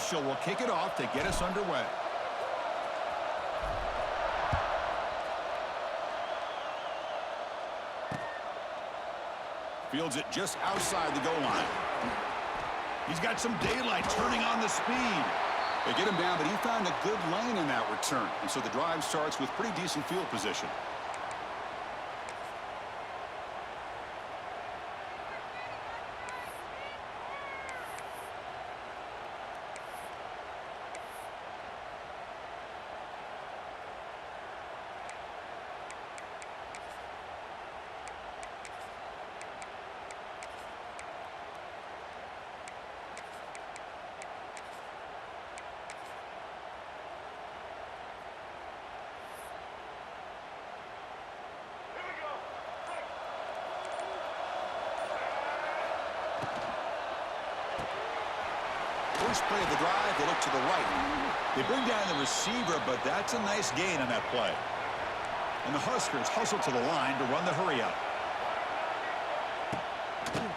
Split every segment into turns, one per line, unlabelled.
Marshall will kick it off to get us underway. Fields it just outside the goal line. He's got some daylight turning on the speed. They get him down, but he found a good lane in that return. And so the drive starts with pretty decent field position. First play of the drive, they look to the right. They bring down the receiver, but that's a nice gain on that play. And the Huskers hustle to the line to run the hurry up.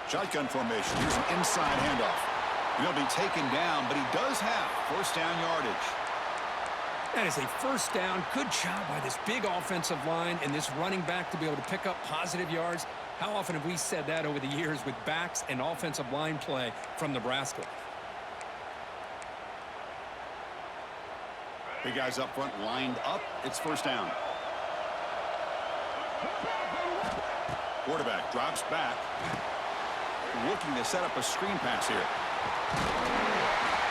Shotgun formation. Here's an inside handoff. He'll be taken down, but he does have first down yardage.
That is a first down. Good job by this big offensive line and this running back to be able to pick up positive yards. How often have we said that over the years with backs and offensive line play from Nebraska?
Big guys up front lined up. It's first down. Quarterback drops back. Looking to set up a screen pass here.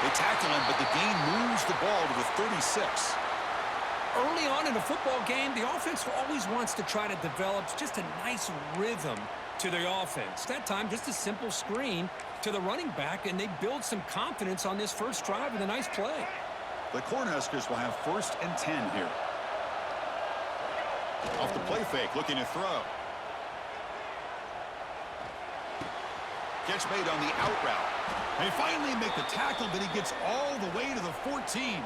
They tackle him, but the gain moves the ball to the 36.
Early on in a football game, the offense always wants to try to develop just a nice rhythm to the offense. That time, just a simple screen to the running back, and they build some confidence on this first drive with a nice play.
The Cornhuskers will have first and 10 here. Off the play fake, looking to throw. Catch made on the out route. They finally make the tackle, but he gets all the way to the 14.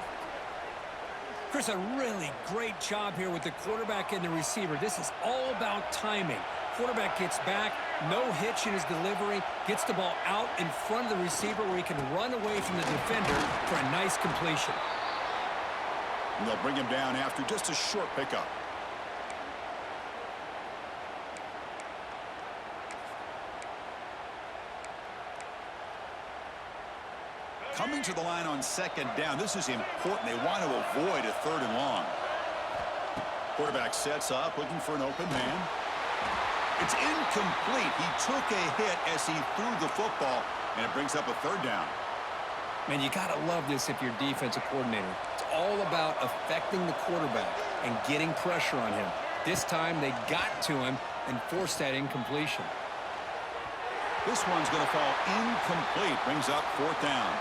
Chris, a really great job here with the quarterback and the receiver. This is all about timing. Quarterback gets back, no hitch in his delivery, gets the ball out in front of the receiver where he can run away from the defender for a nice completion.
And they'll bring him down after just a short pickup. Coming to the line on second down. This is important. They want to avoid a third and long. Quarterback sets up, looking for an open man. It's incomplete. He took a hit as he threw the football, and it brings up a third down.
Man, you got to love this if you're defensive coordinator. It's all about affecting the quarterback and getting pressure on him. This time they got to him and forced that incompletion.
This one's going to fall incomplete. Brings up fourth down.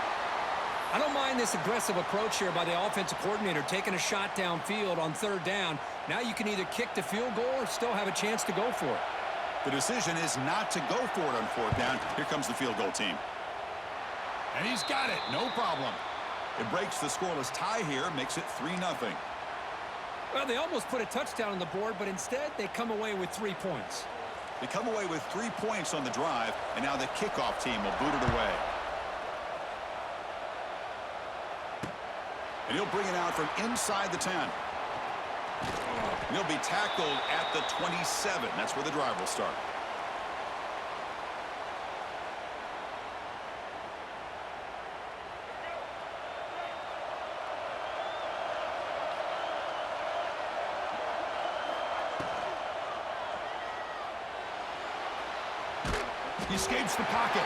I don't mind this aggressive approach here by the offensive coordinator, taking a shot downfield on third down. Now you can either kick the field goal or still have a chance to go for it.
The decision is not to go for it on fourth down. Here comes the field goal team. And he's got it. No problem. It breaks the scoreless tie here, makes it 3-0.
Well, they almost put a touchdown on the board, but instead they come away with 3 points.
They come away with 3 points on the drive, and now the kickoff team will boot it away. And he'll bring it out from inside the 10. And he'll be tackled at the 27. That's where the drive will start. He escapes the pocket.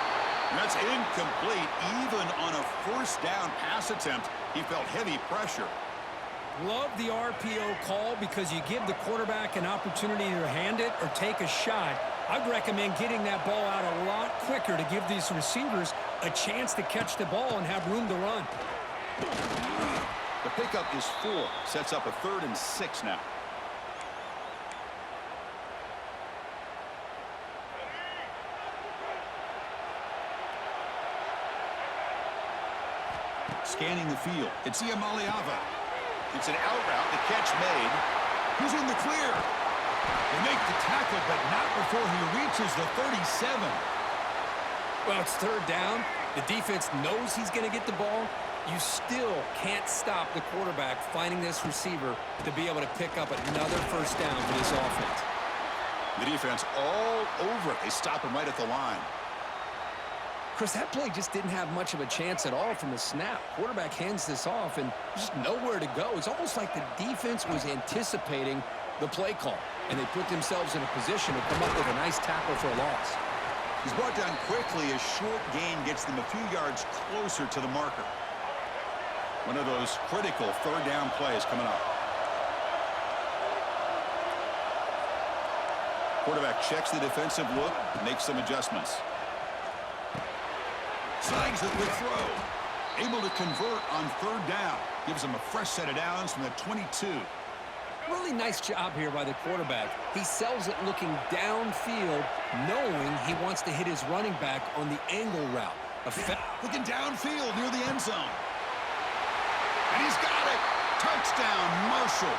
And that's incomplete. Even on a first down pass attempt, he felt heavy pressure.
Love the RPO call because you give the quarterback an opportunity to hand it or take a shot. I'd recommend getting that ball out a lot quicker to give these receivers a chance to catch the ball and have room to run.
The pickup is 4. Sets up a 3rd and 6 now. Scanning the field. It's Iamaleava. It's an out route. The catch made. He's in the clear. They make the tackle, but not before he reaches the 37.
Well, it's third down. The defense knows he's going to get the ball. You still can't stop the quarterback finding this receiver to be able to pick up another first down for this offense.
The defense all over it. They stop him right at the line.
Chris, that play just didn't have much of a chance at all from the snap. Quarterback hands this off, and just nowhere to go. It's almost like the defense was anticipating the play call, and they put themselves in a position to come up with a nice tackle for a loss.
He's brought down quickly. A short gain gets them a few yards closer to the marker. One of those critical third down plays coming up. Quarterback checks the defensive look, makes some adjustments. Signs it with throw. Able to convert on third down. Gives him a fresh set of downs from the 22.
Really nice job here by the quarterback. He sells it looking downfield, knowing he wants to hit his running back on the angle route.
Looking downfield near the end zone. And he's got it. Touchdown, Marshall.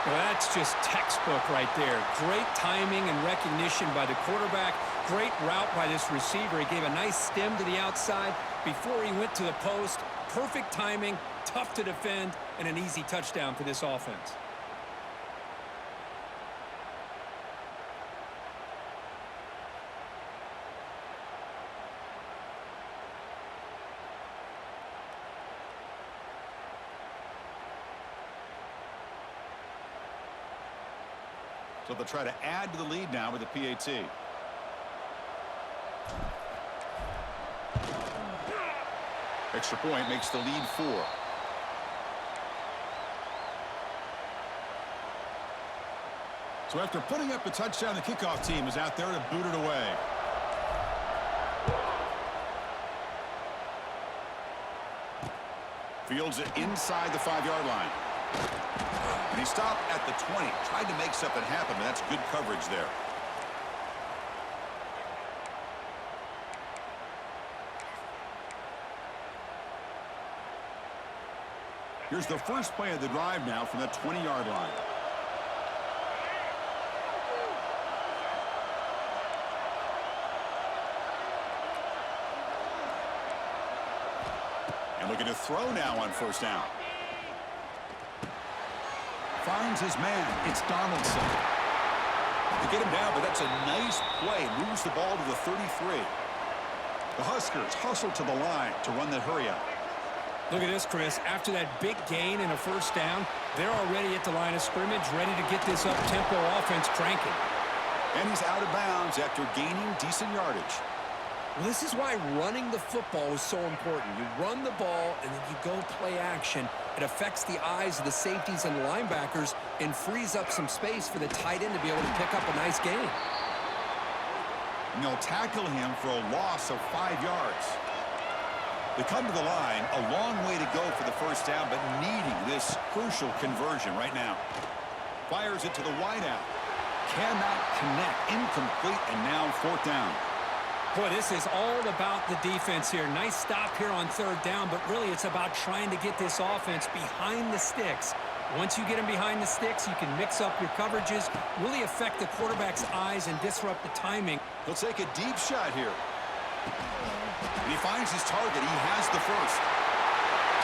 Well, that's just textbook right there. Great timing and recognition by the quarterback. Great route by this receiver. He gave a nice stem to the outside before he went to the post. Perfect timing, tough to defend, and an easy touchdown for this offense.
So they'll try to add to the lead now with the PAT. Extra point makes the lead 4. So after putting up a touchdown, the kickoff team is out there to boot it away. Fields it inside the 5-yard line. And he stopped at the 20. Tried to make something happen, but that's good coverage there. Here's the first play of the drive now from the 20-yard line. And looking to throw now on first down. Finds his man. It's Donaldson. They get him down, but that's a nice play. Moves the ball to the 33. The Huskers hustle to the line to run the hurry up.
Look at this, Chris. After that big gain and a first down, they're already at the line of scrimmage, ready to get this up-tempo offense cranking.
And he's out of bounds after gaining decent yardage.
Well, this is why running the football is so important. You run the ball, and then you go play action. It affects the eyes of the safeties and linebackers and frees up some space for the tight end to be able to pick up a nice gain.
And they'll tackle him for a loss of 5 yards. They come to the line, a long way to go for the first down, but needing this crucial conversion right now. Fires it to the wideout. Cannot connect. Incomplete, and now fourth down.
Boy, this is all about the defense here. Nice stop here on third down, but really it's about trying to get this offense behind the sticks. Once you get them behind the sticks, you can mix up your coverages, really affect the quarterback's eyes and disrupt the timing.
He'll take a deep shot here. And he finds his target. He has the first.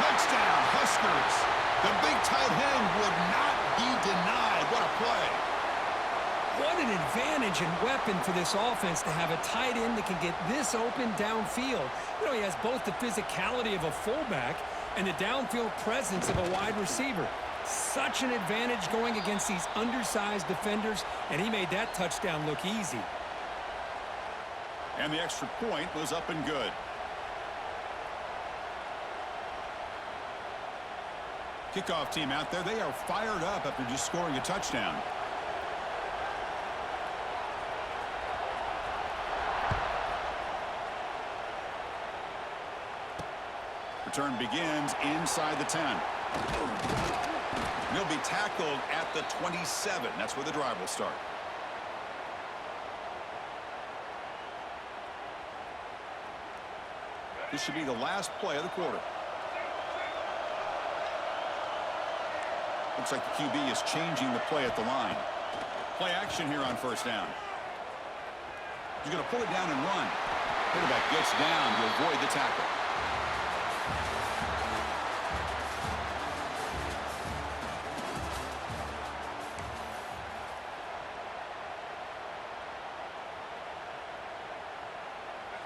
Touchdown, Huskers. The big tight end would not be denied. What a play.
What an advantage and weapon for this offense to have a tight end that can get this open downfield. You know, he has both the physicality of a fullback and the downfield presence of a wide receiver. Such an advantage going against these undersized defenders, and he made that touchdown look easy.
And the extra point was up and good. Kickoff team out there, they are fired up after just scoring a touchdown. Return begins inside the 10. He'll be tackled at the 27. That's where the drive will start. This should be the last play of the quarter. Looks like the QB is changing the play at the line. Play action here on first down. He's going to pull it down and run. Quarterback gets down to avoid the tackle.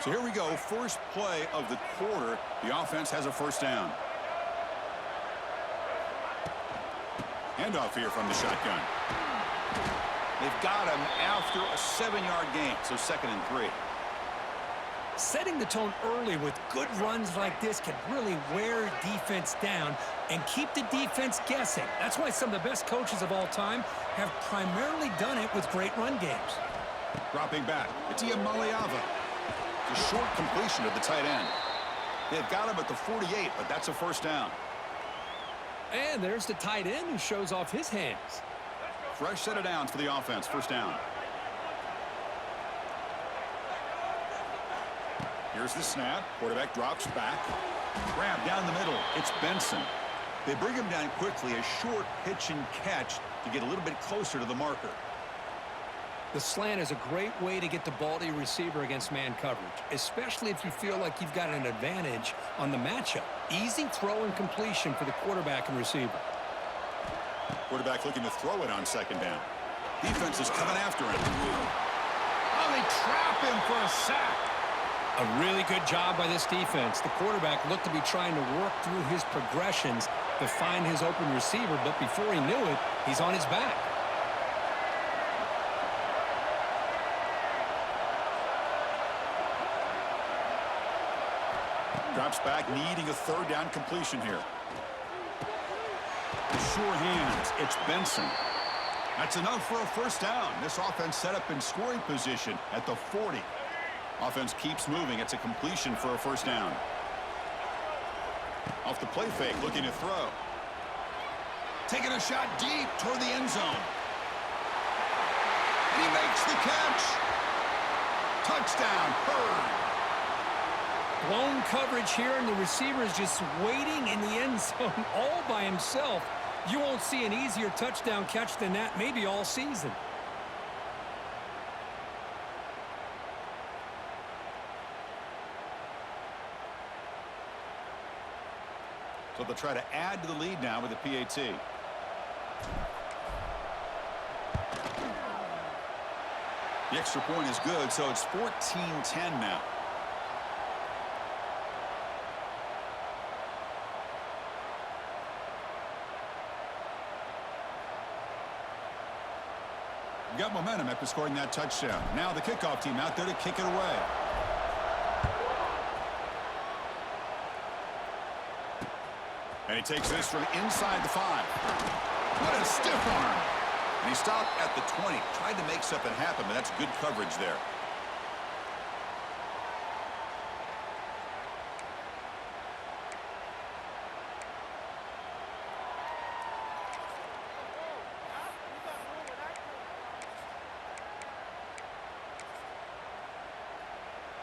So here we go, first play of the quarter. The offense has a first down. Handoff here from the shotgun. They've got him after a 7-yard gain, so 2nd and 3.
Setting the tone early with good runs like this can really wear defense down and keep the defense guessing. That's why some of the best coaches of all time have primarily done it with great run games.
Dropping back, it's Maliava. The short completion of the tight end. They've got him at the 48, but that's a first down.
And there's the tight end who shows off his hands.
Fresh set of downs for the offense, first down. Here's the snap. Quarterback drops back. Grab down the middle. It's Benson. They bring him down quickly. A short pitch and catch to get a little bit closer to the marker.
The slant is a great way to get the ball to your receiver against man coverage, especially if you feel like you've got an advantage on the matchup. Easy throw and completion for the quarterback and receiver.
Quarterback looking to throw it on 2nd down. Defense is coming after him. Oh, they trap him for a sack.
A really good job by this defense. The quarterback looked to be trying to work through his progressions to find his open receiver, but before he knew it, he's on his back.
Drops back, needing a 3rd down completion here. Sure hands, it's Benson. That's enough for a first down. This offense set up in scoring position at the 40. Offense keeps moving. It's a completion for a first down. Off the play fake, looking to throw. Taking a shot deep toward the end zone. And he makes the catch. Touchdown, Bird.
Blown coverage here, and the receiver is just waiting in the end zone all by himself. You won't see an easier touchdown catch than that maybe all season.
So they'll try to add to the lead now with a PAT. The extra point is good, so it's 14-10 now. Got momentum after scoring that touchdown. Now the kickoff team out there to kick it away. And he takes this from inside the 5. What a stiff arm. And he stopped at the 20. Tried to make something happen, but that's good coverage there.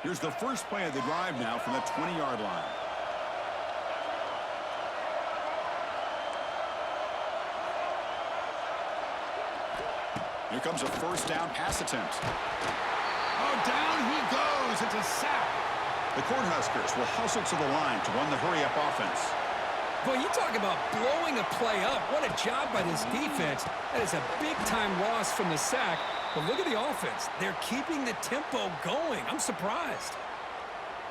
Here's the first play of the drive now from the 20-yard line. Here comes a first down pass attempt. Oh, down he goes. It's a sack. The Cornhuskers will hustle to the line to run the hurry-up offense.
Boy, you talk about blowing a play up. What a job by this defense. That is a big-time loss from the sack. But look at the offense. They're keeping the tempo going. I'm surprised.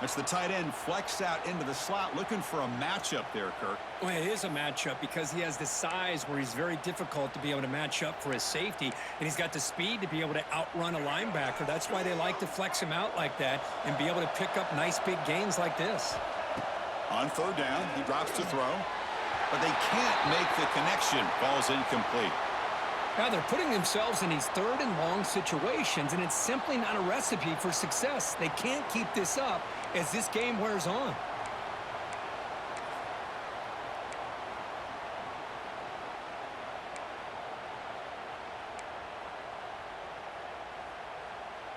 That's the tight end flexed out into the slot, looking for a matchup there, Kirk.
Well, it is a matchup because he has the size where he's very difficult to be able to match up for his safety, and he's got the speed to be able to outrun a linebacker. That's why they like to flex him out like that and be able to pick up nice big gains like this.
On 3rd down, he drops to throw, but they can't make the connection. Ball's incomplete.
Now they're putting themselves in these 3rd and long situations, and it's simply not a recipe for success. They can't keep this up as this game wears on.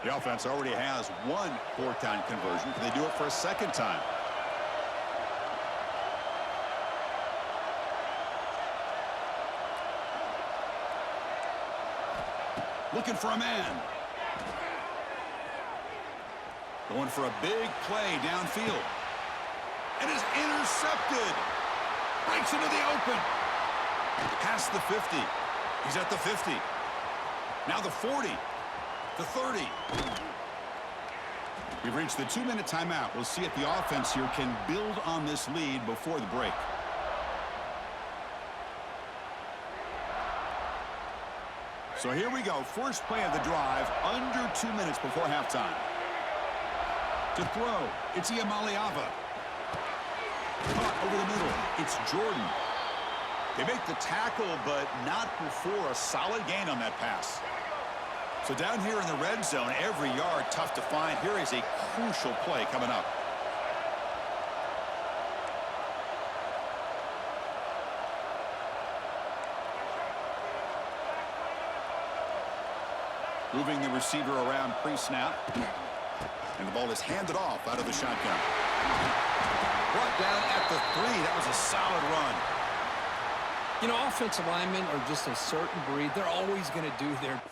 The offense already has one 4th down conversion. Can they do it for a 2nd time? Looking for a man. Going for a big play downfield. And is intercepted. Breaks into the open. Past the 50. He's at the 50. Now the 40. The 30. We've reached the 2-minute timeout. We'll see if the offense here can build on this lead before the break. So here we go. First play of the drive, under 2 minutes before halftime. To throw, it's Iamaleava. Caught over the middle, it's Jordan. They make the tackle, but not before a solid gain on that pass. So down here in the red zone, every yard tough to find. Here is a crucial play coming up. Moving the receiver around pre-snap. And the ball is handed off out of the shotgun. Brought down at the 3. That was a solid run.
You know, offensive linemen are just a certain breed. They're always going to do their...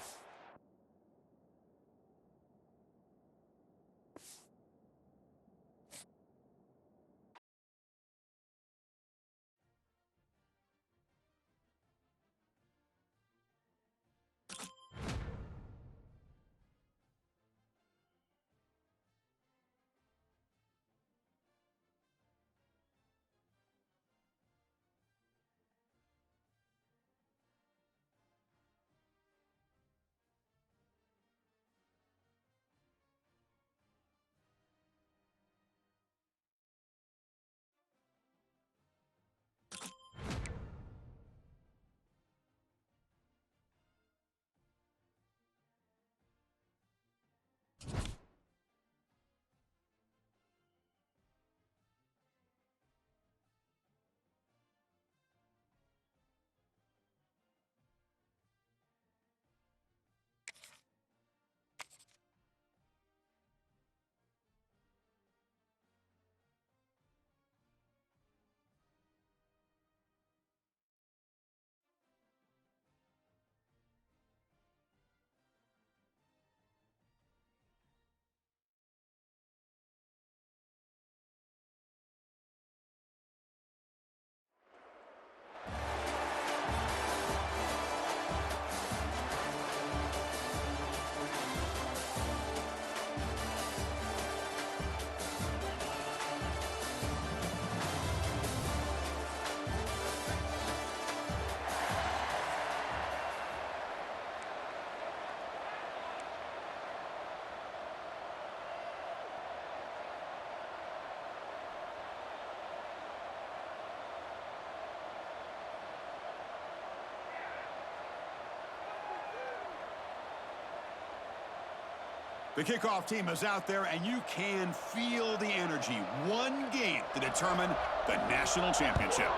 The kickoff team is out there, and you can feel the energy. One game to determine the national championship.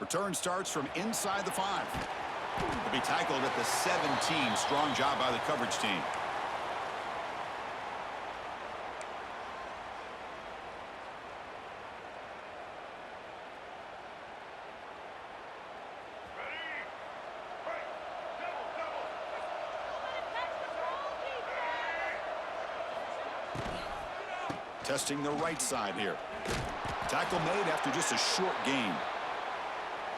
Return starts from inside the 5. He'll be tackled at the 17. Strong job by the coverage team. Testing the right side here. Tackle made after just a short gain.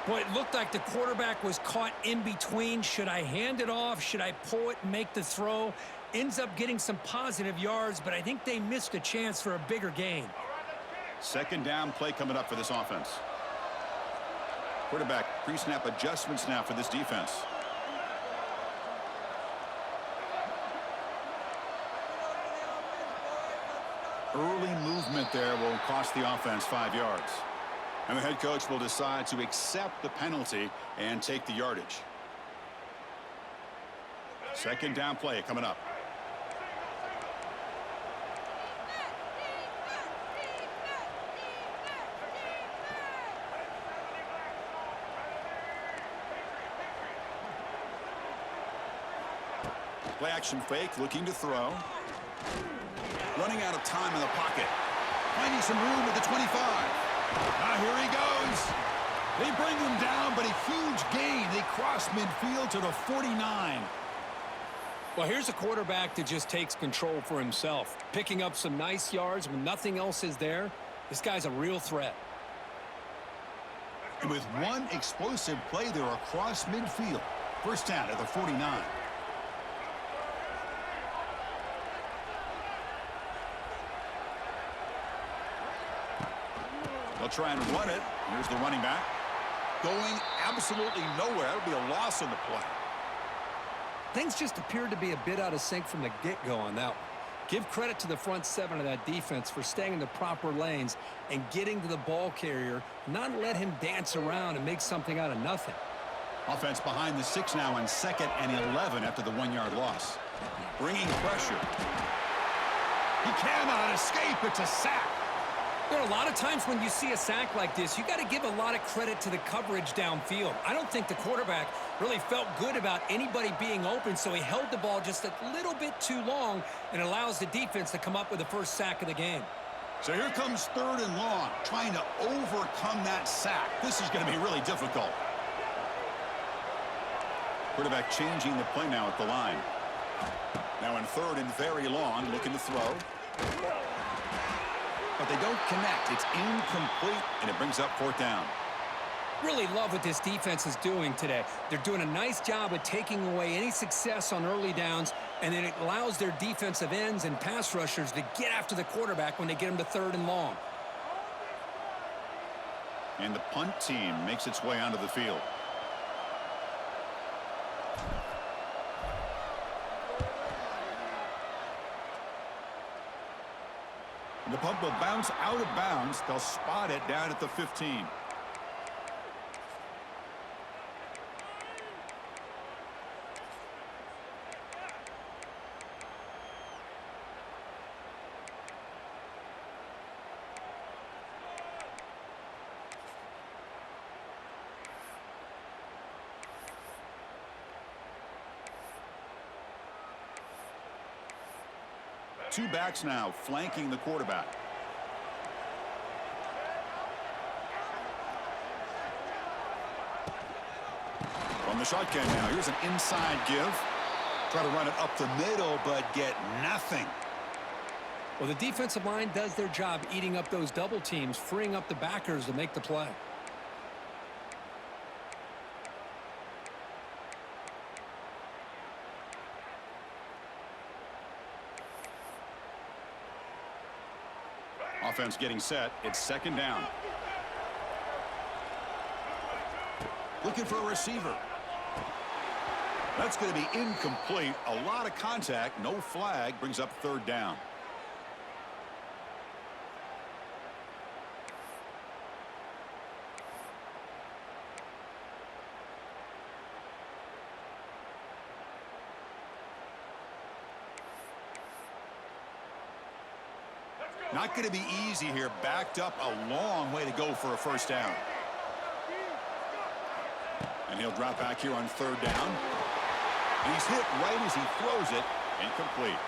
Boy, it looked like the quarterback was caught in between. Should I hand it off? Should I pull it and make the throw? Ends up getting some positive yards, but I think they missed a chance for a bigger gain.
Second down play coming up for this offense. Quarterback pre-snap adjustments now for this defense. Early movement there will cost the offense 5 yards. And the head coach will decide to accept the penalty and take the yardage. Second down play coming up. Play action fake, looking to throw. Running out of time in the pocket. Finding some room at the 25. Now here he goes. They bring him down, but a huge gain. They cross midfield to the 49.
Well, here's a quarterback that just takes control for himself. Picking up some nice yards when nothing else is there. This guy's a real threat.
And with one explosive play there across midfield. First down at the 49. They'll try and run it. Here's the running back. Going absolutely nowhere. That would be a loss on the play.
Things just appeared to be a bit out of sync from the get-go on that one. Give credit to the front seven of that defense for staying in the proper lanes and getting to the ball carrier, not let him dance around and make something out of nothing.
Offense behind the 6 now on 2nd and 11 after the 1-yard loss. Bringing pressure. He cannot escape. It's a sack.
There are a lot of times when you see a sack like this, you got to give a lot of credit to the coverage downfield. I don't think the quarterback really felt good about anybody being open, so he held the ball just a little bit too long and allows the defense to come up with the first sack of the game.
So here comes 3rd and long, trying to overcome that sack. This is going to be really difficult. Quarterback changing the play now at the line. Now in 3rd and very long, looking to throw. But they don't connect. It's incomplete, and it brings up 4th down.
Really love what this defense is doing today. They're doing a nice job of taking away any success on early downs, and then it allows their defensive ends and pass rushers to get after the quarterback when they get him to 3rd and long.
And the punt team makes its way onto the field. The punt will bounce out of bounds. They'll spot it down at the 15. Two backs now flanking the quarterback. From the shotgun now, here's an inside give. Try to run it up the middle, but get nothing.
Well, the defensive line does their job eating up those double teams, freeing up the backers to make the play.
Offense getting set. It's 2nd down. Looking for a receiver. That's going to be incomplete. A lot of contact. No flag. Brings up 3rd down. Not going to be easy here. Backed up a long way to go for a 1st down. And he'll drop back here on 3rd down. He's hit right as he throws it. Incomplete.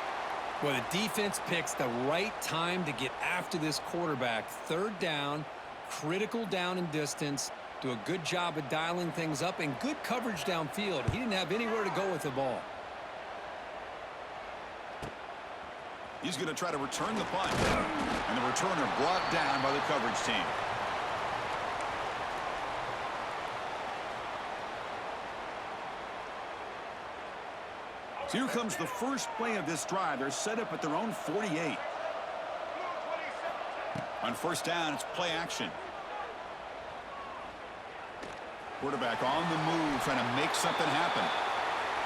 Well, the defense picks the right time to get after this quarterback. 3rd down, critical down and distance. Do a good job of dialing things up and good coverage downfield. He didn't have anywhere to go with the ball.
He's going to try to return the punt. And the returner brought down by the coverage team. So here comes the first play of this drive. They're set up at their own 48. On 1st down, it's play action. Quarterback on the move, trying to make something happen.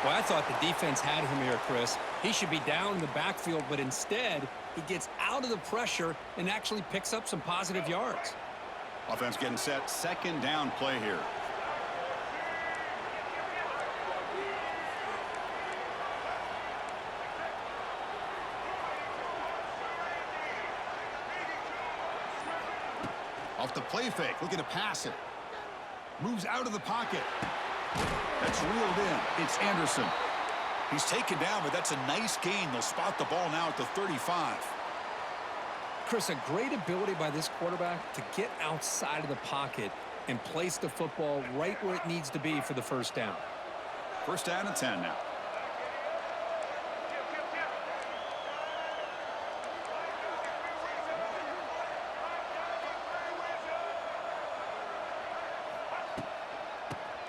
Well, I thought the defense had him here, Chris. He should be down in the backfield, but instead, he gets out of the pressure and actually picks up some positive yards.
Offense getting set. 2nd down play here. Off the play fake, looking to pass it. Moves out of the pocket. That's reeled in. It's Anderson. He's taken down, but that's a nice gain. They'll spot the ball now at the 35.
Chris, a great ability by this quarterback to get outside of the pocket and place the football right where it needs to be for the 1st down.
1st down and 10 now.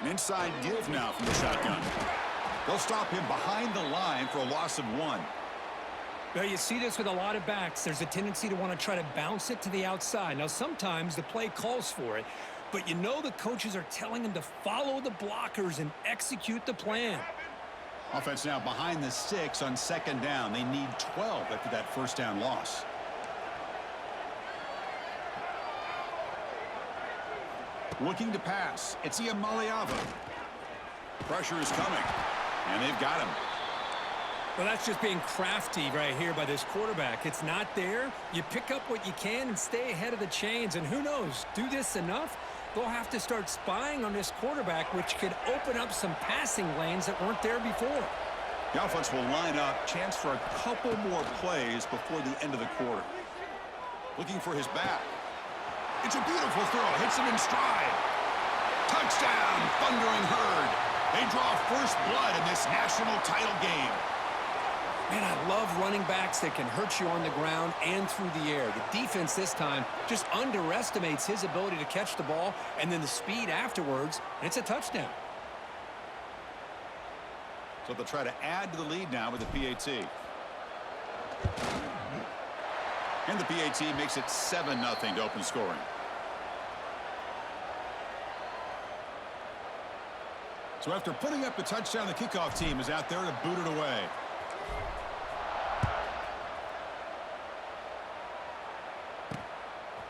An inside give now from the shotgun. They'll stop him behind the line for a loss of 1.
Well, you see this with a lot of backs. There's a tendency to want to try to bounce it to the outside. Now, sometimes the play calls for it, but you know the coaches are telling them to follow the blockers and execute the plan.
Offense now behind the 6 on second down. They need 12 after that first down loss. Looking to pass. It's Iamaleava. Pressure is coming, and they've got him.
Well, that's just being crafty right here by this quarterback. It's not there. You pick up what you can and stay ahead of the chains. And who knows, do this enough, they'll have to start spying on this quarterback, which could open up some passing lanes that weren't there before.
The offense will line up. Chance for a couple more plays before the end of the quarter. Looking for his back. It's a beautiful throw. Hits him in stride. Touchdown, Thundering Herd. They draw first blood in this national title game.
Man, I love running backs that can hurt you on the ground and through the air. The defense this time just underestimates his ability to catch the ball, and then the speed afterwards, and it's a touchdown.
So they'll try to add to the lead now with the PAT. And the PAT makes it 7-0 to open scoring. So after putting up the touchdown, the kickoff team is out there to boot it away.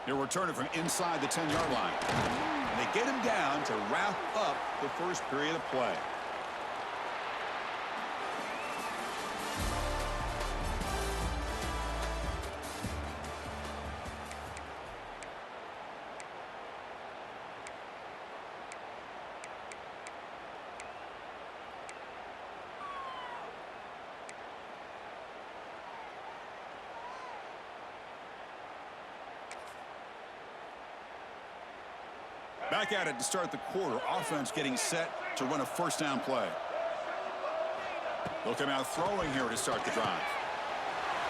He'll return it from inside the 10-yard line. And they get him down to wrap up the first period of play. Back at it to start the quarter. Offense getting set to run a first down play. They'll come out throwing here to start the drive.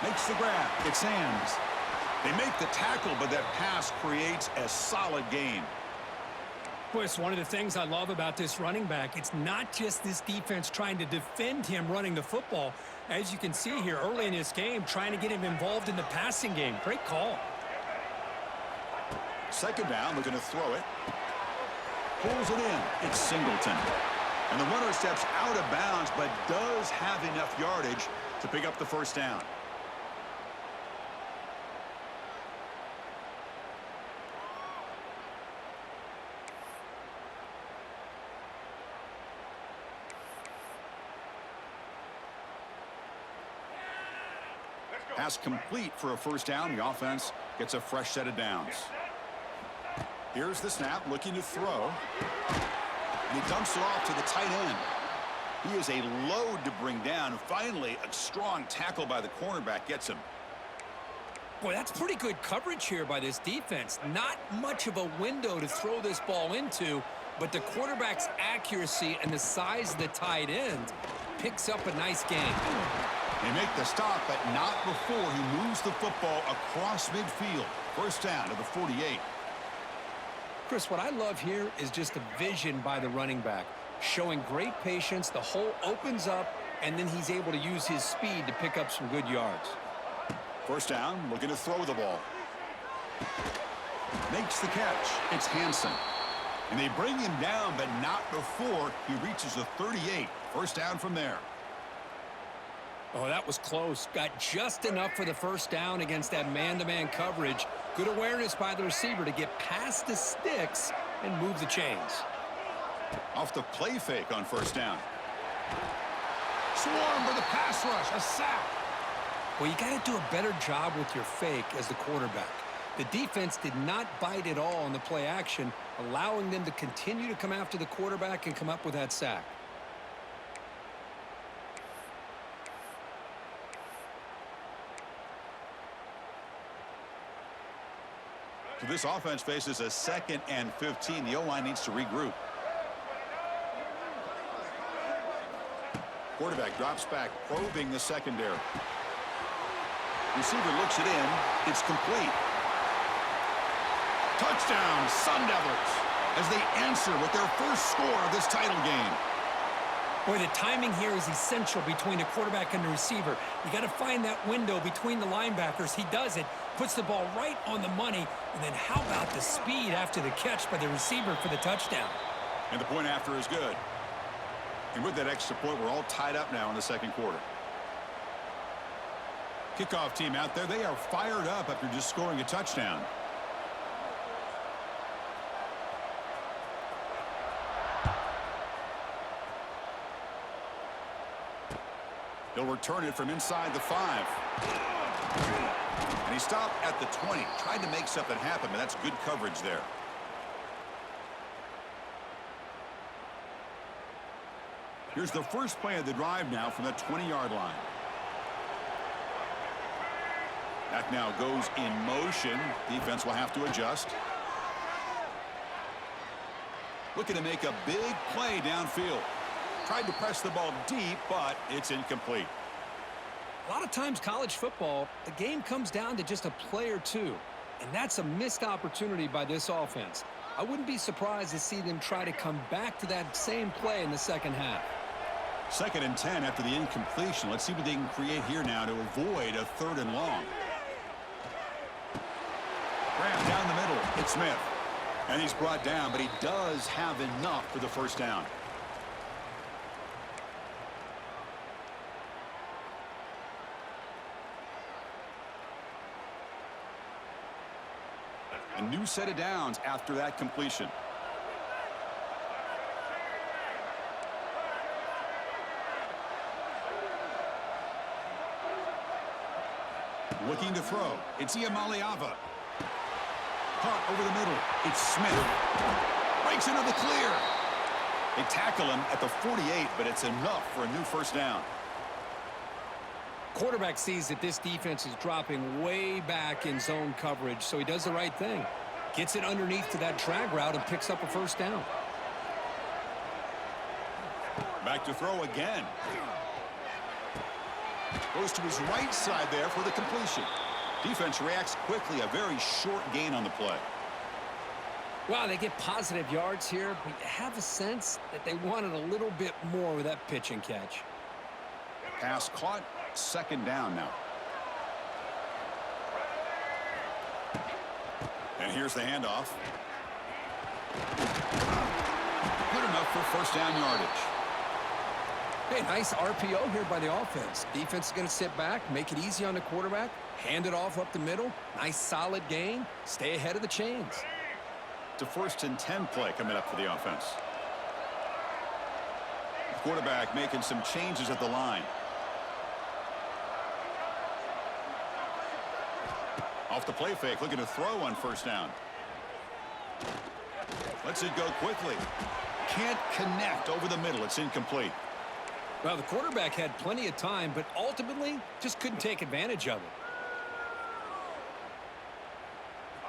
Makes the grab. It's Sands. They make the tackle, but that pass creates a solid gain.
Boy, it's one of the things I love about this running back. It's not just this defense trying to defend him running the football. As you can see here early in this game, trying to get him involved in the passing game. Great call.
Second down, looking to throw it. Pulls it in. It's Singleton. And the runner steps out of bounds, but does have enough yardage to pick up the first down. Pass complete for a first down. The offense gets a fresh set of downs. Here's the snap, looking to throw. And he dumps it off to the tight end. He is a load to bring down. Finally, a strong tackle by the cornerback gets him.
Boy, that's pretty good coverage here by this defense. Not much of a window to throw this ball into, but the quarterback's accuracy and the size of the tight end picks up a nice gain.
They make the stop, but not before he moves the football across midfield. First down to the 48.
Chris, what I love here is just the vision by the running back, showing great patience. The hole opens up, and then he's able to use his speed to pick up some good yards.
First down, looking to throw the ball. Makes the catch. It's Hansen. And they bring him down, but not before he reaches the 38. First down from there.
Oh, that was close. Got just enough for the first down against that man-to-man coverage. Good awareness by the receiver to get past the sticks and move the chains.
Off the play fake on first down. Swarm with a pass rush, a sack.
Well, you got to do a better job with your fake as the quarterback. The defense did not bite at all on the play action, allowing them to continue to come after the quarterback and come up with that sack.
So this offense faces a 2nd and 15. The O-line needs to regroup. Quarterback drops back, probing the secondary. Receiver looks it in. It's complete. Touchdown, Sun Devils, as they answer with their first score of this title game.
Boy, the timing here is essential between the quarterback and the receiver. You got to find that window between the linebackers. He does it, puts the ball right on the money, and then how about the speed after the catch by the receiver for the touchdown?
And the point after is good. And with that extra point, we're all tied up now in the second quarter. Kickoff team out there, they are fired up after just scoring a touchdown. He'll return it from inside the 5. And he stopped at the 20. Tried to make something happen, but that's good coverage there. Here's the first play of the drive now from the 20-yard line. That now goes in motion. Defense will have to adjust. Looking to make a big play downfield. Tried to press the ball deep, but it's incomplete.
A lot of times college football, the game comes down to just a play or two. And that's a missed opportunity by this offense. I wouldn't be surprised to see them try to come back to that same play in the second half.
2nd and 10 after the incompletion. Let's see what they can create here now to avoid a 3rd and long. Graham down the middle. It's Smith. And he's brought down, but he does have enough for the first down. A new set of downs after that completion. Looking to throw. It's Iamaleava. Caught over the middle. It's Smith. Breaks into the clear. They tackle him at the 48, but it's enough for a new first down.
Quarterback sees that this defense is dropping way back in zone coverage, so he does the right thing. Gets it underneath to that drag route and picks up a first down.
Back to throw again. Goes to his right side there for the completion. Defense reacts quickly. A very short gain on the play.
Wow, they get positive yards here, but you have a sense that they wanted a little bit more with that pitch and catch.
Pass caught. 2nd down now. And here's the handoff. Good enough for first down yardage.
Hey, nice RPO here by the offense. Defense is going to sit back, make it easy on the quarterback, hand it off up the middle. Nice solid gain. Stay ahead of the chains.
It's a 1st and 10 play coming up for the offense. The quarterback making some changes at the line. Off the play fake, looking to throw on first down. Lets it go quickly. Can't connect over the middle. It's incomplete.
Well, the quarterback had plenty of time, but ultimately just couldn't take advantage of it.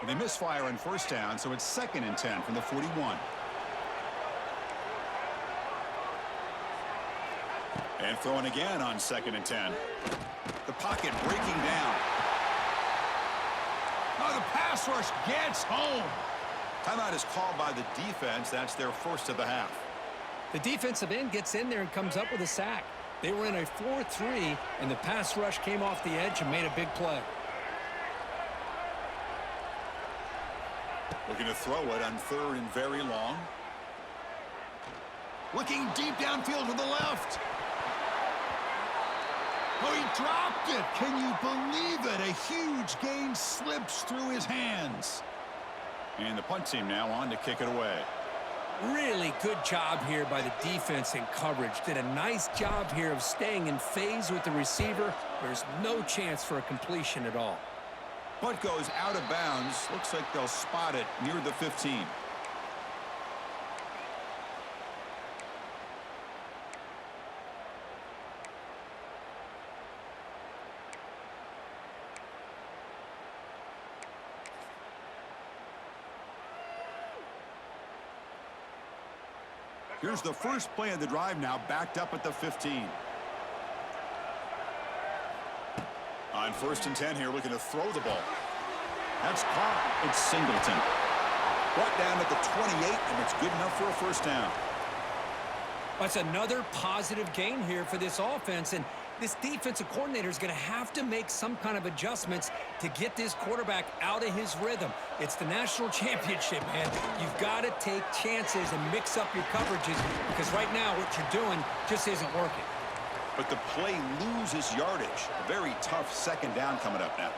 And they misfire on first down, so it's 2nd and 10 from the 41. And throwing again on 2nd and 10. The pocket breaking down. Oh, the pass rush gets home. Timeout is called by the defense. That's their first of the half.
The defensive end gets in there and comes up with a sack. They were in a 4-3, and the pass rush came off the edge and made a big play.
Looking to throw it on 3rd and very long. Looking deep downfield to the left. Oh, he dropped it. Can you believe it? A huge gain slips through his hands. And the punt team now on to kick it away.
Really good job here by the defense in coverage. Did a nice job here of staying in phase with the receiver. There's no chance for a completion at all.
Punt goes out of bounds. Looks like they'll spot it near the 15. Here's the first play of the drive now, backed up at the 15. On 1st and 10 here, looking to throw the ball. That's caught. It's Singleton. Brought down at the 28, and it's good enough for a first down.
That's another positive gain here for this offense, and this defensive coordinator is going to have to make some kind of adjustments to get this quarterback out of his rhythm. It's the national championship, man. You've got to take chances and mix up your coverages because right now what you're doing just isn't working.
But the play loses yardage. A very tough second down coming up now.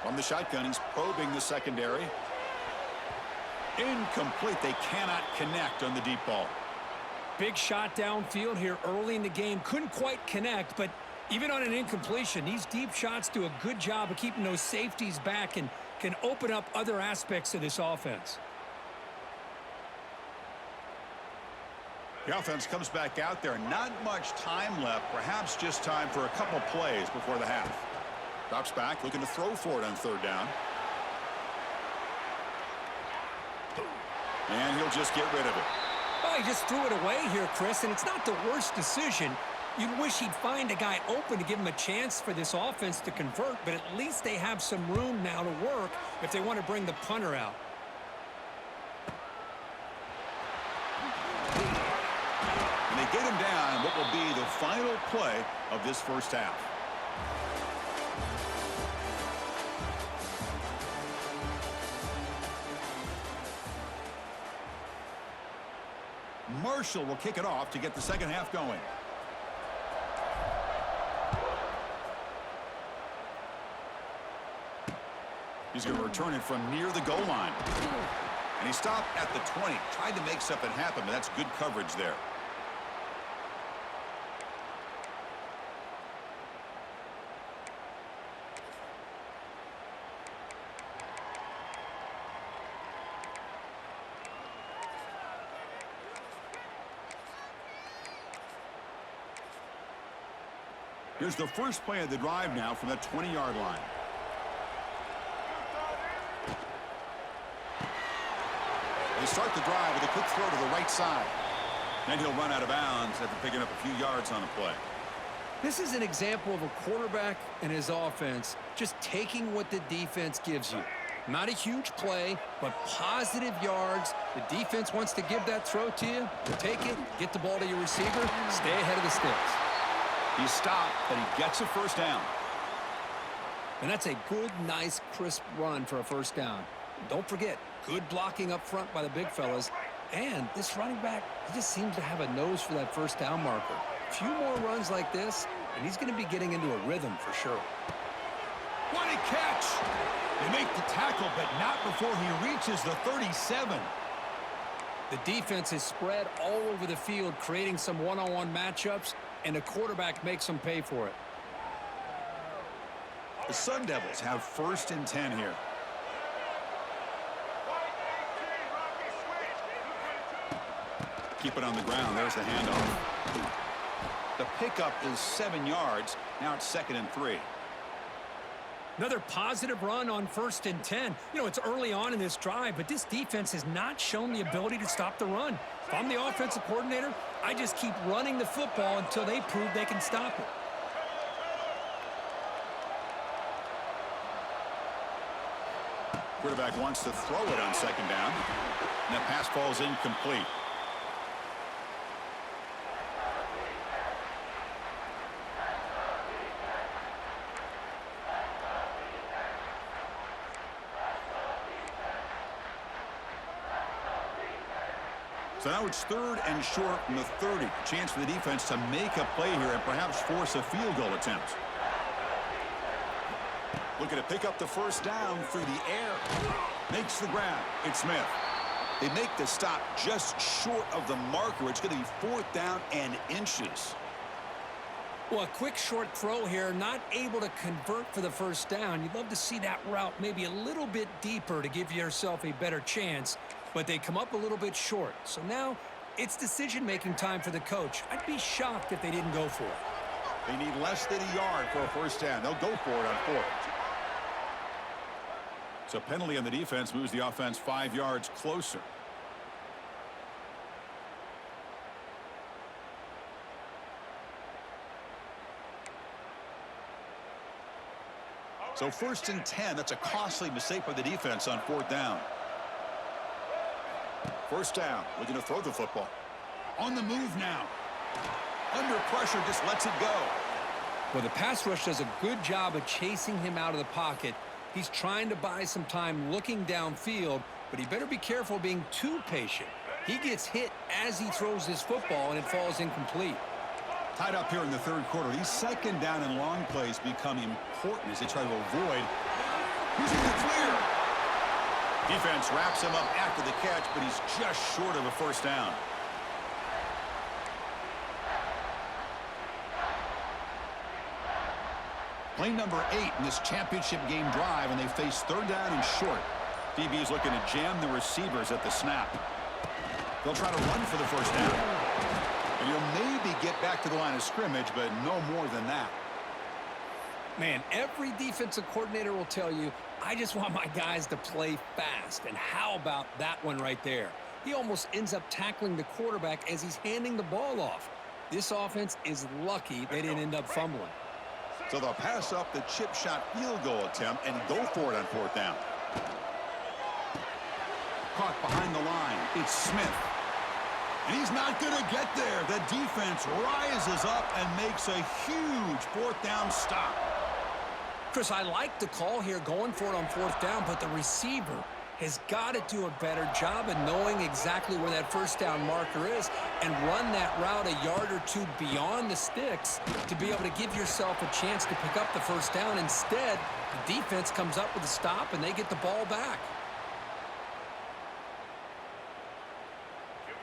From the shotgun, he's probing the secondary. Incomplete. They cannot connect on the deep ball.
Big shot downfield here early in the game. Couldn't quite connect, but even on an incompletion, these deep shots do a good job of keeping those safeties back and can open up other aspects of this offense.
The offense comes back out there. Not much time left. Perhaps just time for a couple plays before the half. Drops back, looking to throw for it on third down. And he'll just get rid of it.
Oh, he just threw it away here, Chris, and it's not the worst decision. You'd wish he'd find a guy open to give him a chance for this offense to convert, but at least they have some room now to work if they want to bring the punter out.
And they get him down what will be the final play of this first half. Marshall will kick it off to get the second half going. He's going to return it from near the goal line. And he stopped at the 20. Tried to make something happen, but that's good coverage there. Here's the first play of the drive now from that 20-yard line. They start the drive with a quick throw to the right side. Then he'll run out of bounds after picking up a few yards on the play.
This is an example of a quarterback and his offense just taking what the defense gives you. Not a huge play, but positive yards. The defense wants to give that throw to you. You take it, get the ball to your receiver, stay ahead of the sticks.
He stopped, but he gets a first down.
And that's a good, nice, crisp run for a first down. Don't forget, good blocking up front by the big fellas. And this running back, he just seems to have a nose for that first down marker. A few more runs like this, and he's going to be getting into a rhythm for sure.
What a catch! They make the tackle, but not before he reaches the 37.
The defense is spread all over the field, creating some one-on-one matchups, and the quarterback makes them pay for it.
The Sun Devils have first and 10 here. Keep it on the ground. There's the handoff. The pickup is 7 yards. Now it's 2nd and 3.
Another positive run on 1st and 10. You know, it's early on in this drive, but this defense has not shown the ability to stop the run. If I'm the offensive coordinator, I just keep running the football until they prove they can stop it.
Quarterback wants to throw it on 2nd down. And that pass falls incomplete. So now it's 3rd and short from the 30. A chance for the defense to make a play here and perhaps force a field goal attempt. Looking to pick up the first down through the air. Makes the grab. It's Smith. They make the stop just short of the marker. It's going to be 4th down and inches.
Well, a quick short throw here, not able to convert for the first down. You'd love to see that route maybe a little bit deeper to give yourself a better chance, but they come up a little bit short. So now it's decision-making time for the coach. I'd be shocked if they didn't go for it.
They need less than a yard for a first down. They'll go for it on 4th. So penalty on the defense moves the offense 5 yards closer. So 1st and 10, that's a costly mistake by the defense on 4th down. 1st down, looking to throw the football. On the move now. Under pressure, just lets it go.
Well, the pass rush does a good job of chasing him out of the pocket. He's trying to buy some time looking downfield, but he better be careful being too patient. He gets hit as he throws his football, and it falls incomplete.
Tied up here in the 3rd quarter. These 2nd down and long plays become important as they try to avoid. He's in the clear. Defense wraps him up after the catch, but he's just short of a 1st down. Play number 8 in this championship game drive, and they face 3rd down and short. DB is looking to jam the receivers at the snap. They'll try to run for the 1st down. And he'll maybe get back to the line of scrimmage, but no more than that.
Man, every defensive coordinator will tell you, I just want my guys to play fast. And how about that one right there? He almost ends up tackling the quarterback as he's handing the ball off. This offense is lucky they didn't end up fumbling.
So they'll pass up the chip shot field goal attempt and go for it on 4th down. Caught behind the line. It's Smith. And he's not going to get there. The defense rises up and makes a huge 4th down stop.
Chris, I like the call here going for it on 4th down, but the receiver has got to do a better job of knowing exactly where that 1st down marker is and run that route a yard or 2 beyond the sticks to be able to give yourself a chance to pick up the 1st down. Instead, the defense comes up with a stop and they get the ball back.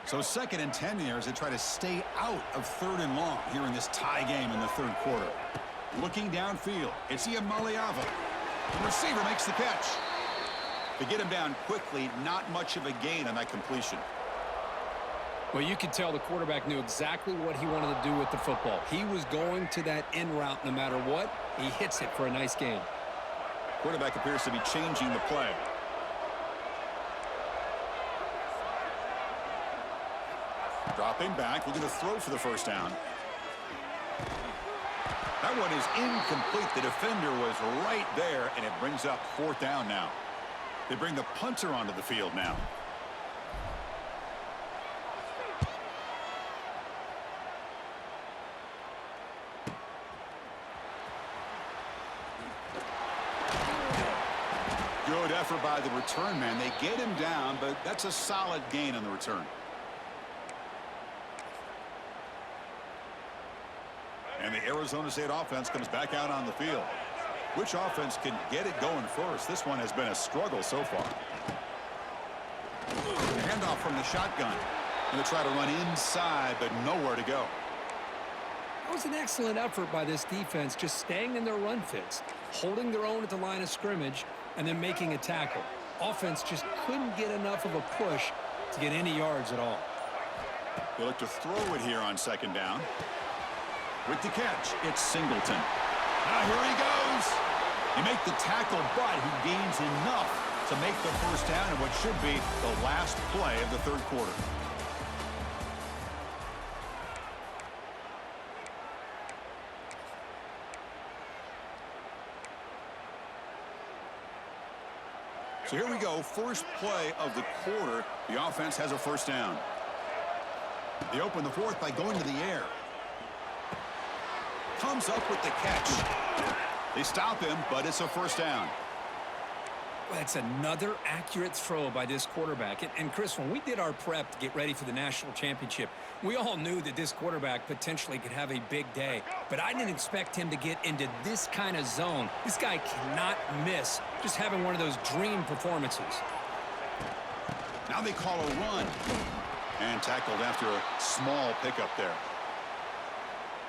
So 2nd and 10 here as they try to stay out of 3rd and long here in this tie game in the 3rd quarter. Looking downfield, it's Iamaleava. The receiver makes the catch. To get him down quickly, not much of a gain on that completion.
Well, you could tell the quarterback knew exactly what he wanted to do with the football. He was going to that in route no matter what. He hits it for a nice gain.
Quarterback appears to be changing the play. Dropping back, looking to throw for the 1st down. That one is incomplete. The defender was right there, and it brings up 4th down now. They bring the punter onto the field now. Good effort by the return man. They get him down, but that's a solid gain on the return. And the Arizona State offense comes back out on the field. Which offense can get it going first? This one has been a struggle so far. The handoff from the shotgun. Going to try to run inside, but nowhere to go.
That was an excellent effort by this defense, just staying in their run fits, holding their own at the line of scrimmage, and then making a tackle. Offense just couldn't get enough of a push to get any yards at all.
They look to throw it here on 2nd down. With the catch, it's Singleton. Now here he goes. You make the tackle, but he gains enough to make the 1st down in what should be the last play of the 3rd quarter. So here we go, first play of the quarter. The offense has a 1st down. They open the 4th by going to the air. Comes up with the catch. They stop him, but it's a 1st down.
Well, that's another accurate throw by this quarterback. And Chris, when we did our prep to get ready for the national championship, we all knew that this quarterback potentially could have a big day. But I didn't expect him to get into this kind of zone. This guy cannot miss just having one of those dream performances.
Now they call a run. And tackled after a small pickup there.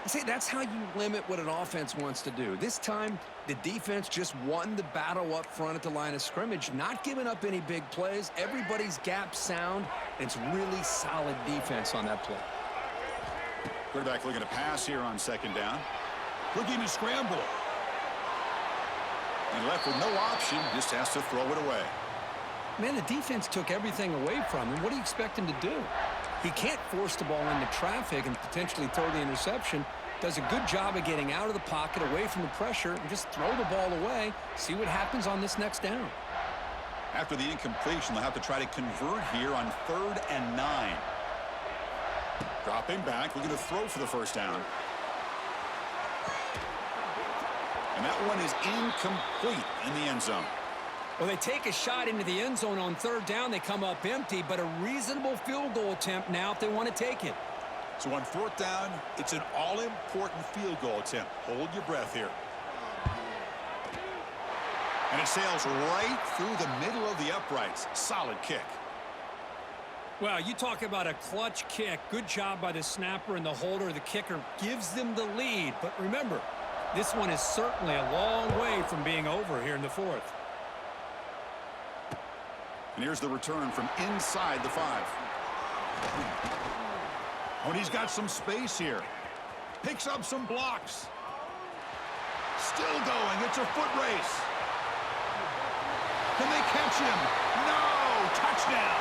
See, that's how you limit what an offense wants to do. This time, the defense just won the battle up front at the line of scrimmage, not giving up any big plays. Everybody's gap sound, and it's really solid defense on that play.
Quarterback looking to pass here on 2nd down. Looking to scramble. And left with no option, just has to throw it away.
Man, the defense took everything away from him. What do you expect him to do? He can't force the ball into traffic and potentially throw the interception. Does a good job of getting out of the pocket, away from the pressure, and just throw the ball away. See what happens on this next down.
After the incompletion, they'll have to try to convert here on 3rd and 9. Dropping back, looking to throw for the first down. And that one is incomplete in the end zone.
Well, they take a shot into the end zone on 3rd down. They come up empty, but a reasonable field goal attempt now if they want to take it.
So on 4th down, it's an all-important field goal attempt. Hold your breath here. And it sails right through the middle of the uprights. Solid kick.
Well, you talk about a clutch kick. Good job by the snapper and the holder. The kicker gives them the lead. But remember, this one is certainly a long way from being over here in the 4th.
And here's the return from inside the 5. Oh, and he's got some space here. Picks up some blocks. Still going. It's a foot race. Can they catch him? No! Touchdown!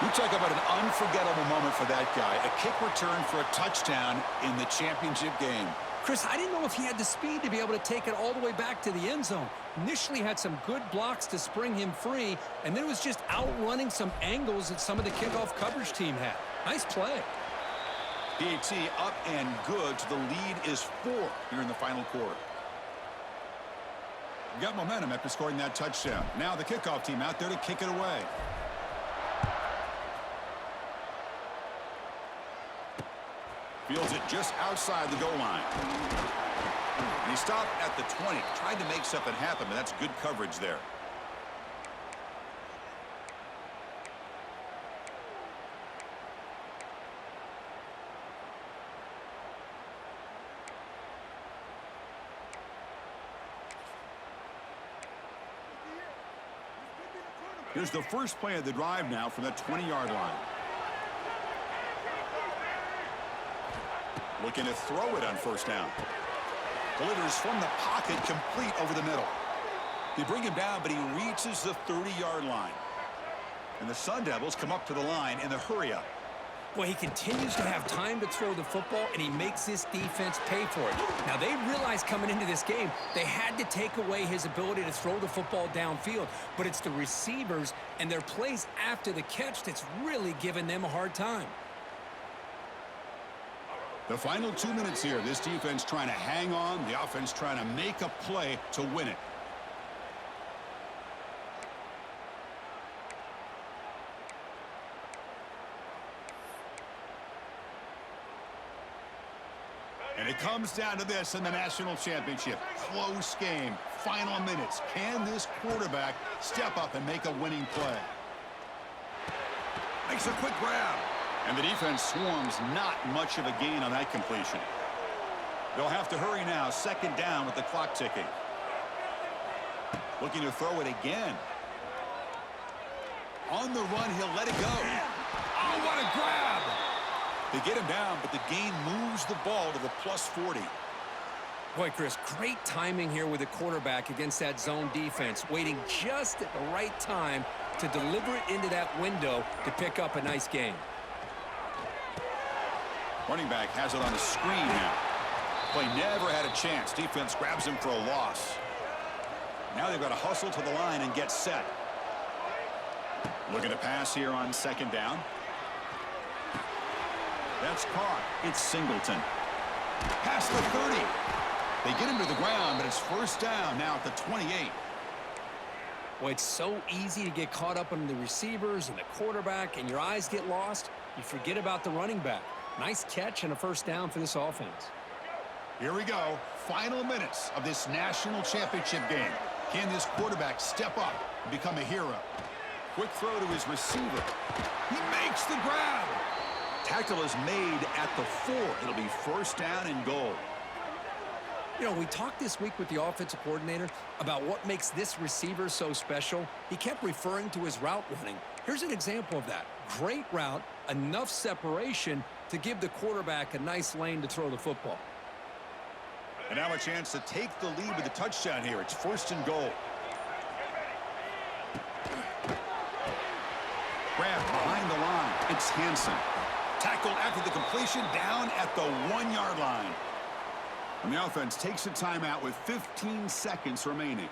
You talk about an unforgettable moment for that guy. A kick return for a touchdown in the championship game.
Chris, I didn't know if he had the speed to be able to take it all the way back to the end zone. Initially had some good blocks to spring him free, and then it was just outrunning some angles that some of the kickoff coverage team had. Nice play.
PAT up and good, so the lead is 4 here in the final quarter. Got momentum after scoring that touchdown. Now the kickoff team out there to kick it away. Fields it just outside the goal line. And he stopped at the 20. Tried to make something happen, but that's good coverage there. Here's the first play of the drive now from that 20-yard line. Looking to throw it on 1st down. Delivers from the pocket, complete over the middle. They bring him down, but he reaches the 30-yard line. And the Sun Devils come up to the line in the hurry-up.
Well, he continues to have time to throw the football, and he makes this defense pay for it. Now, they realized coming into this game they had to take away his ability to throw the football downfield, but it's the receivers and their plays after the catch that's really giving them a hard time.
The final 2 minutes here. This defense trying to hang on. The offense trying to make a play to win it. And it comes down to this in the national championship. Close game. Final minutes. Can this quarterback step up and make a winning play? Makes a quick grab. And the defense swarms, not much of a gain on that completion. They'll have to hurry now. 2nd down with the clock ticking. Looking to throw it again. On the run, he'll let it go. Oh, what a grab! They get him down, but the gain moves the ball to the +40.
Boy, Chris, great timing here with the quarterback against that zone defense, waiting just at the right time to deliver it into that window to pick up a nice gain.
Running back has it on the screen now. Play never had a chance. Defense grabs him for a loss. Now they've got to hustle to the line and get set. Looking to pass here on 2nd down. That's caught. It's Singleton. Past the 30. They get him to the ground, but it's 1st down now at the 28.
Well, it's so easy to get caught up on the receivers and the quarterback, and your eyes get lost. You forget about the running back. Nice catch and a 1st down for this offense.
Here we go. Final minutes of this national championship game. Can this quarterback step up and become a hero? Quick throw to his receiver. He makes the grab. Tackle is made at the 4. It'll be 1st down and goal.
You know, we talked this week with the offensive coordinator about what makes this receiver so special. He kept referring to his route running. Here's an example of that. Great route, enough separation to give the quarterback a nice lane to throw the football.
And now a chance to take the lead with a touchdown here. It's 1st and goal. Grab behind the line. It's Hansen. Tackled after the completion, down at the 1-yard line. And the offense takes a timeout with 15 seconds remaining.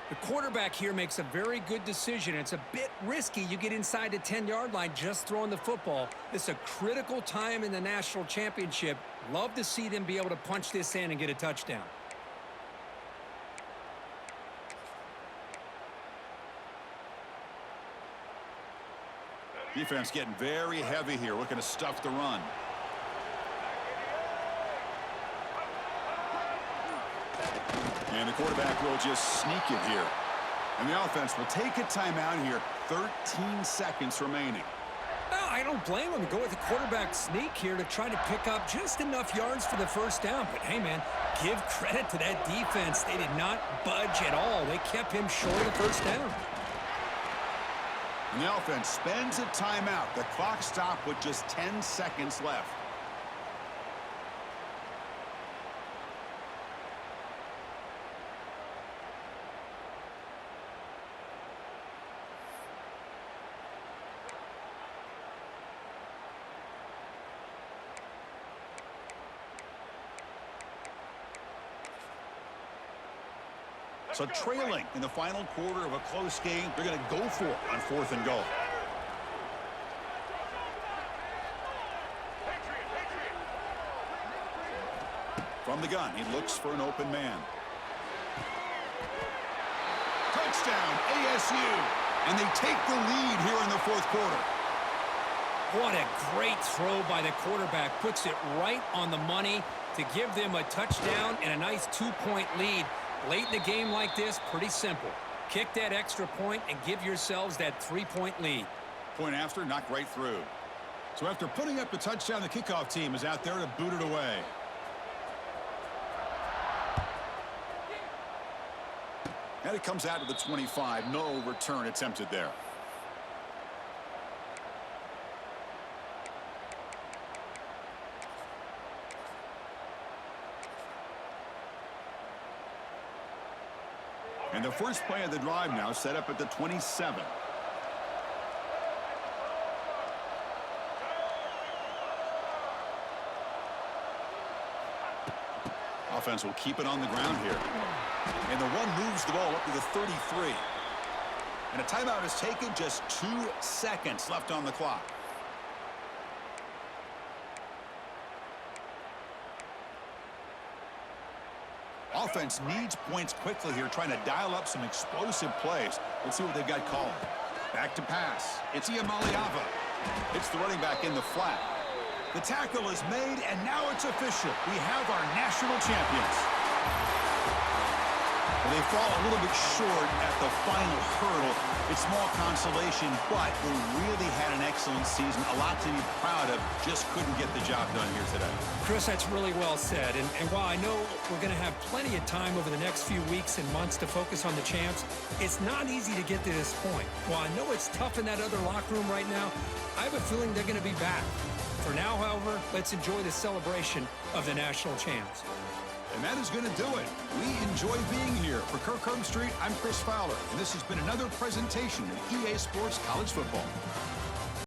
The quarterback here makes a very good decision. It's a bit risky. You get inside the 10-yard line just throwing the football. It's a critical time in the national championship. Love to see them be able to punch this in and get a touchdown.
Defense getting very heavy here, looking to stuff the run. And the quarterback will just sneak it here. And the offense will take a timeout here. 13 seconds remaining.
No, I don't blame him to go with the quarterback sneak here to try to pick up just enough yards for the first down. But, hey, man, give credit to that defense. They did not budge at all. They kept him short of the first down.
And the offense spends a timeout. The clock stopped with just 10 seconds left. So trailing in the final quarter of a close game, they're going to go for it on 4th and goal. From the gun, he looks for an open man. Touchdown, ASU. And they take the lead here in the 4th quarter.
What a great throw by the quarterback. Puts it right on the money to give them a touchdown and a nice 2-point lead. Late in the game like this, pretty simple. Kick that extra point and give yourselves that 3-point lead.
Point after, knocked right through. So after putting up the touchdown, the kickoff team is out there to boot it away. And it comes out to the 25. No return attempted there. And the first play of the drive now set up at the 27. Offense will keep it on the ground here. And the run moves the ball up to the 33. And a timeout is taken, just 2 seconds left on the clock. Offense needs points quickly here, trying to dial up some explosive plays. Let's see what they've got called. Back to pass. It's Iamaleava. It's the running back in the flat. The tackle is made, and now it's official. We have our national champions. Well, they fall a little bit short at the final hurdle. It's small consolation, but they really had an excellent season. A lot to be proud of. Just couldn't get the job done here today.
Chris, that's really well said. And while I know we're going to have plenty of time over the next few weeks and months to focus on the champs, it's not easy to get to this point. While I know it's tough in that other locker room right now, I have a feeling they're going to be back. For now, however, let's enjoy the celebration of the national champs.
And that is going to do it. We enjoy being here. For Kirkcombe Street, I'm Chris Fowler, and this has been another presentation of EA Sports College Football.